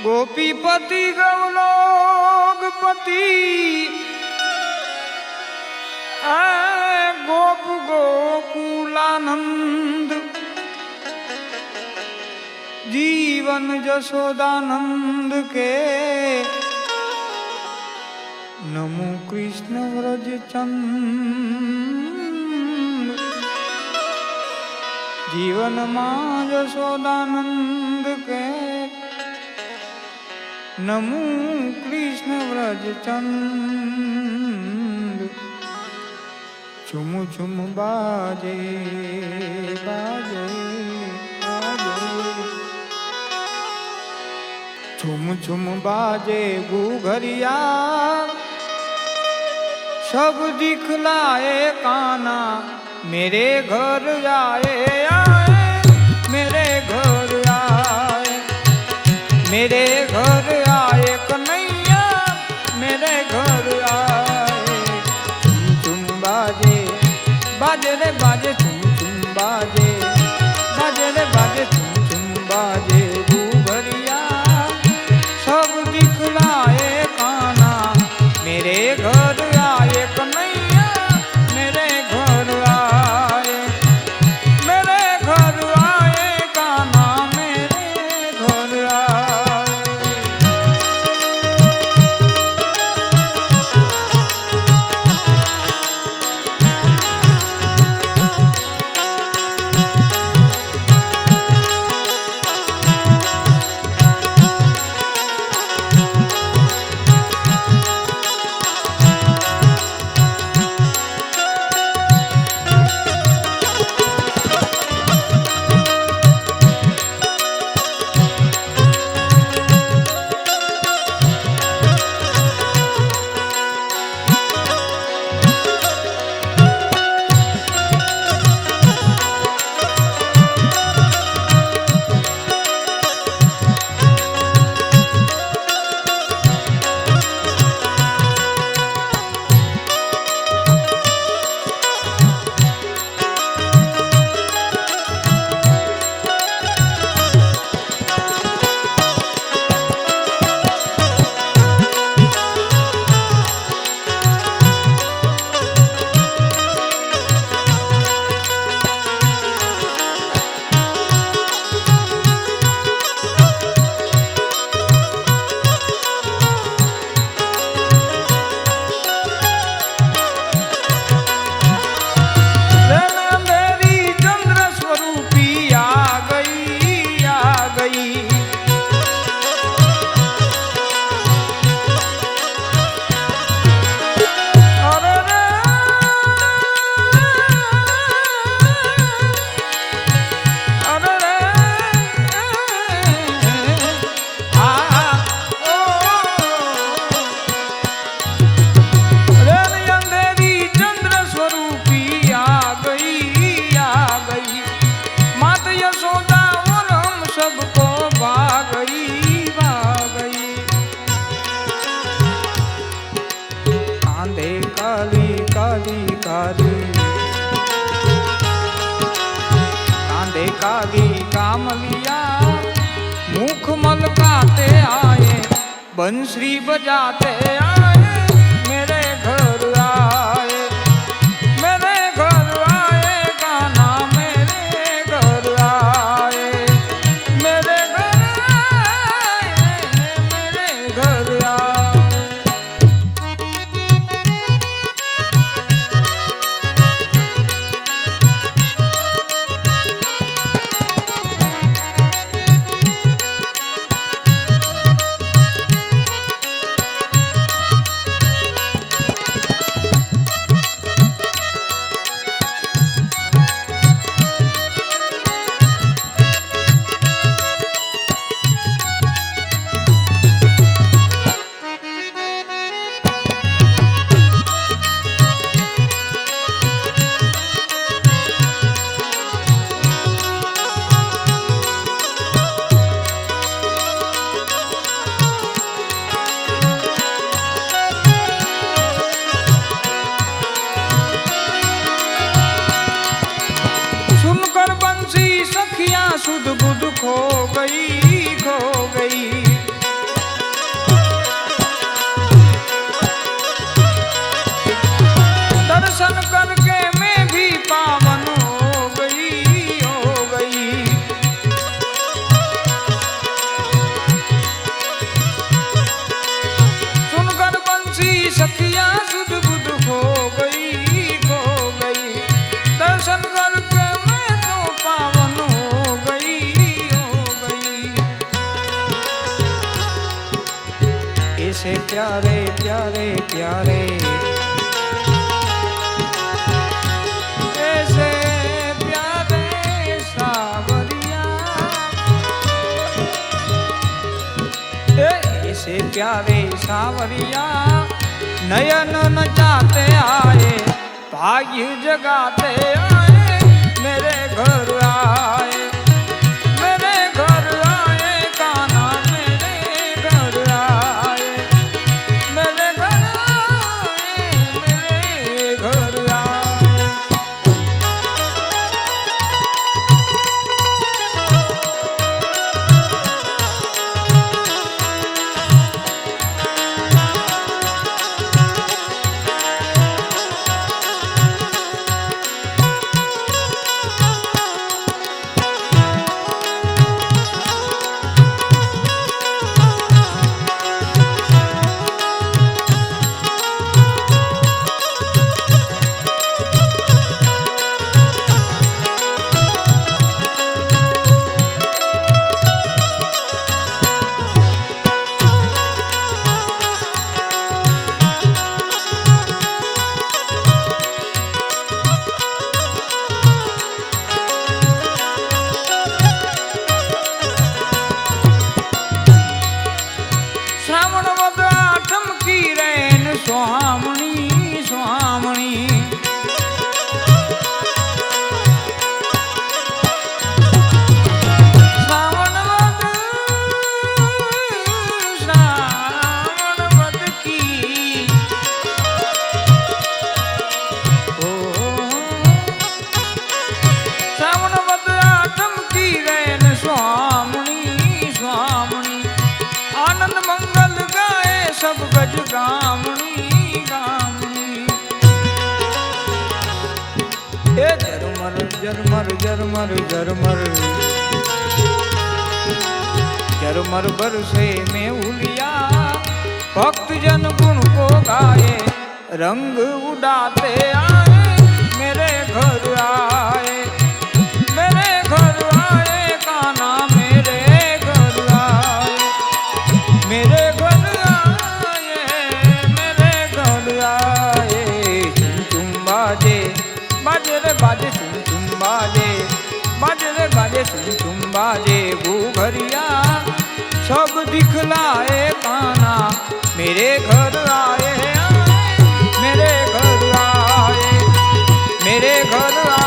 गोपीपति गौलोकपति गोप गोकुलानंद जीवन जसोदानंद के नमो कृष्ण व्रज चंद जीवन मां जसोदानंद के नमो कृष्ण व्रज चंद चुम चुम बाजे बाजे बाजे चुम चुम बाजे घुघरिया सब दिखलाए काना मेरे घर आए आए मेरे घर आए मेरे घर आए कन्हैया मेरे घर आए चुम चुम बाजे बाजे रे बाजे चुम चुम बाजे बाजे रे बाजे चुम चुम बाजे घुघरिया सब दिखलाए काना मेरे घर आए कन्हैया मेरे घर आए मेरे घर आए काना मेरे घर आए। कांधे काली कामलिया मुख मलकाते आए बंसरी बजाते आए मेरे घर आए मेरे घर आए गाना मेरे घर आए मेरे घर आए मेरे घर आए। ऐसे प्यारे प्यारे प्यारे, ऐसे प्यारे सावरिया, ऐसे प्यारे सावरिया नयन नचाते आए, भाग्य जगाते आए, मेरे घर आए, मेरे घर आए कान्हा, मेरे घर आए, मेरे घर आए, मेरे घर आए। स्वामणी स्वामणी श्रावण वद की श्रावण वद आठम की रैन स्वामणी स्वामणी आनंद मंगल गाए सब गज गामणी जरमर जरमर जरमर जरमर जरमर बरसे में उलिया, भक्त जन गुण को गाए, रंग उड़ाते आए, मेरे घर आए, मेरे घर आए कान्हा, मेरे घर आए, मेरे घर आए, मेरे घर आए। चुम चुम बाजे बाजे रे बाजे, चुम चुम बाजे बाजे रे बाजे, चुम चुम बाजे भूघरिया, सब दिखलाए कान्हा, मेरे घर आए, मेरे घर आए, मेरे घर आए।